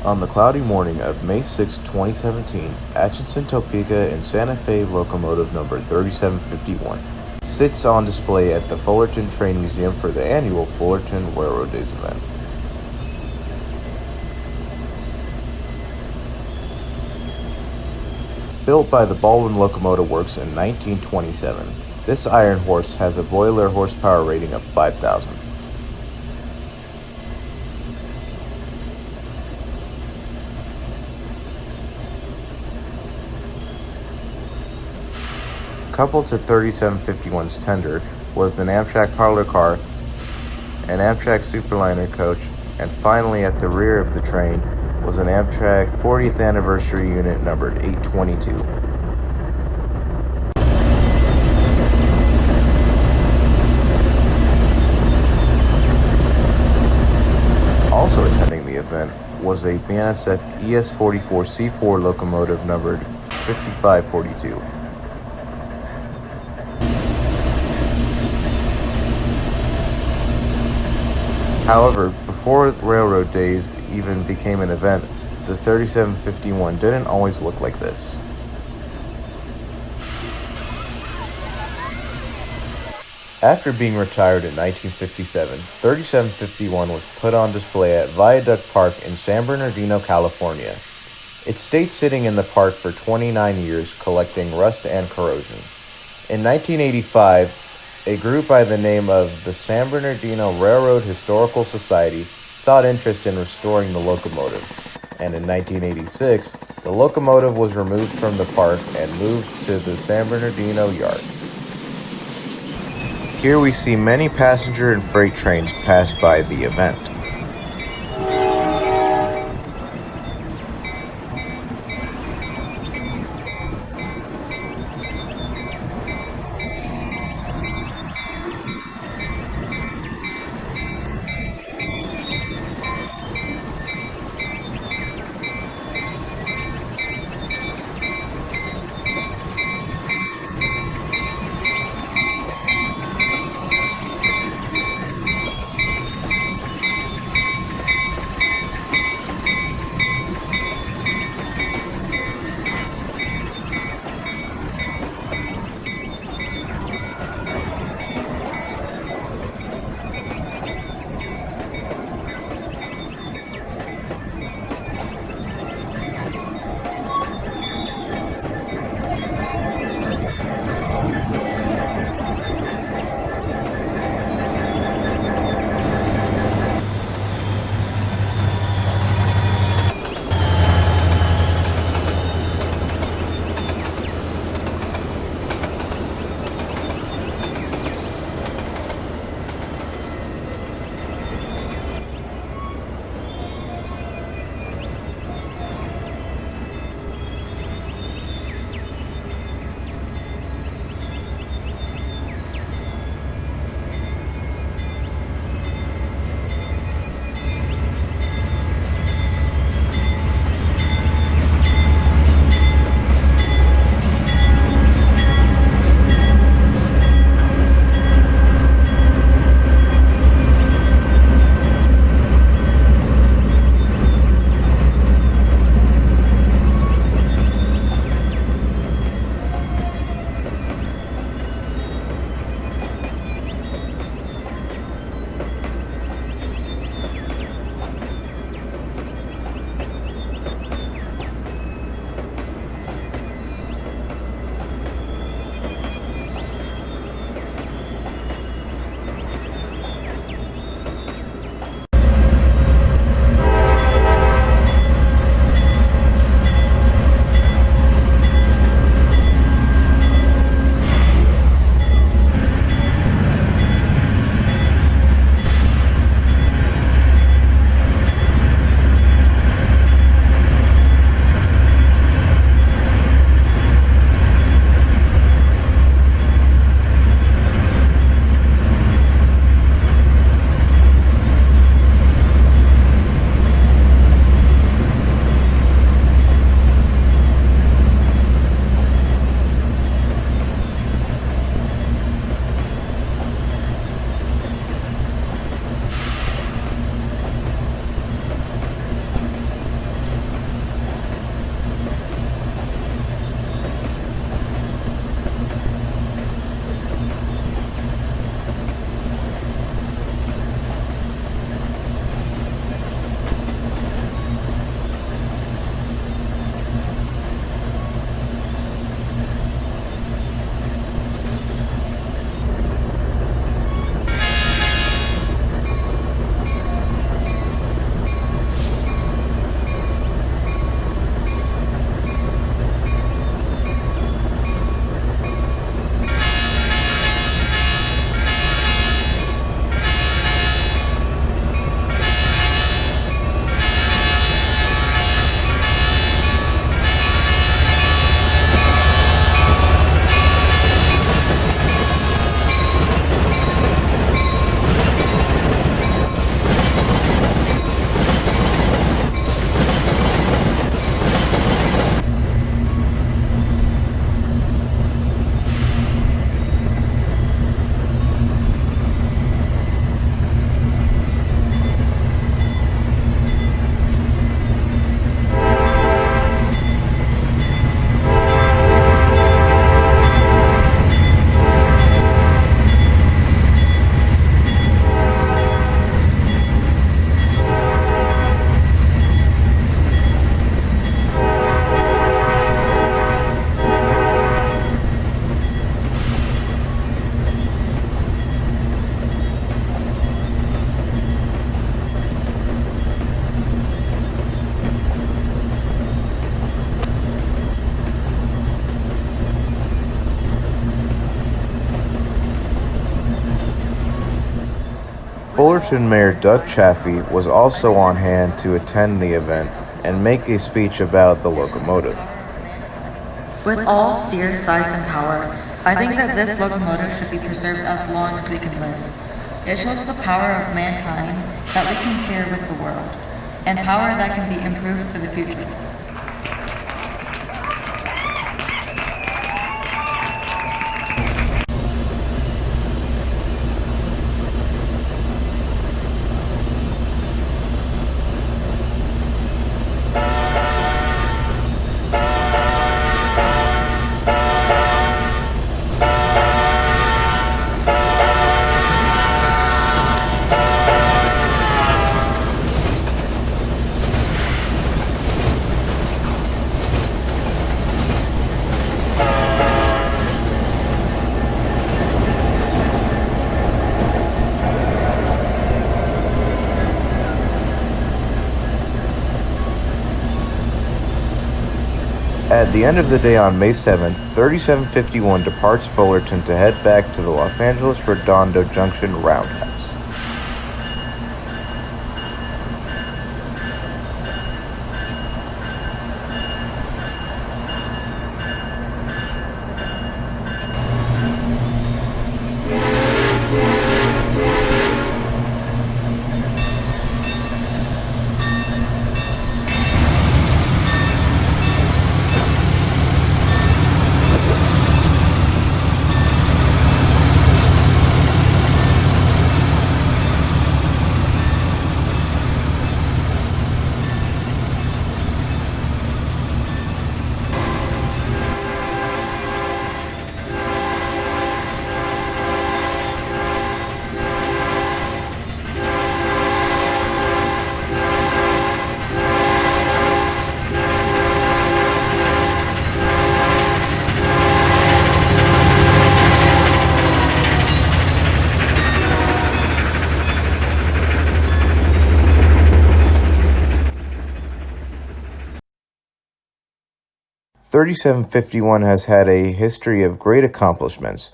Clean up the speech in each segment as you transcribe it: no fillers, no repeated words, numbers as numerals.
On the cloudy morning of May 6, 2017, Atchison, Topeka, and Santa Fe locomotive number 3751 sits on display at the Fullerton Train Museum for the annual Fullerton Railroad Days event. Built by the Baldwin Locomotive Works in 1927, this iron horse has a boiler horsepower rating of 5,000. Coupled to 3751's tender was an Amtrak parlor car, an Amtrak Surfliner coach, and finally at the rear of the train was an Amtrak 40th anniversary unit numbered 822. Also attending the event was a BNSF ES44C4 locomotive numbered 5542. However, before Railroad Days even became an event, the 3751 didn't always look like this. After being retired in 1957, 3751 was put on display at Viaduct Park in San Bernardino, California. It stayed sitting in the park for 29 years, collecting rust and corrosion. In 1985, a group by the name of the San Bernardino Railroad Historical Society sought interest in restoring the locomotive, and in 1986, the locomotive was removed from the park and moved to the San Bernardino yard. Here we see many passenger and freight trains pass by the event. Fullerton Mayor Doug Chaffee was also on hand to attend the event and make a speech about the locomotive. With all steer size and power, I think that this locomotive should be preserved as long as we can live. It shows the power of mankind that we can share with the world, and power that can be improved for the future. At the end of the day on May 7th, 3751 departs Fullerton to head back to the Los Angeles Redondo Junction Roundhouse. "3751 has had a history of great accomplishments.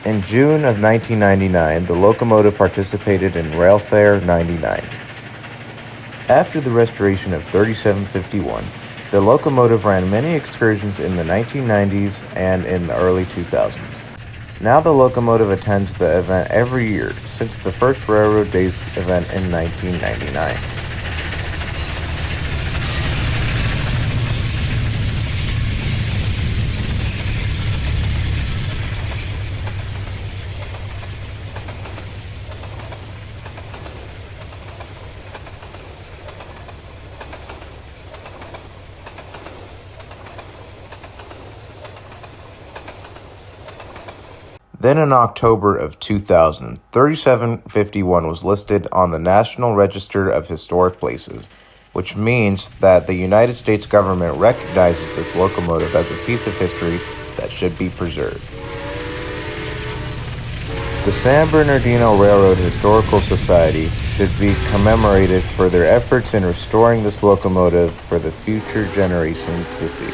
In June of 1999, the locomotive participated in Railfan 99. After the restoration of 3751, the locomotive ran many excursions in the 1990s and in the early 2000s. Now the locomotive attends the event every year since the first Railroad Days event in 1999. Then in October of 2000, 3751 was listed on the National Register of Historic Places, which means that the United States government recognizes this locomotive as a piece of history that should be preserved. The San Bernardino Railroad Historical Society should be commemorated for their efforts in restoring this locomotive for the future generation to see.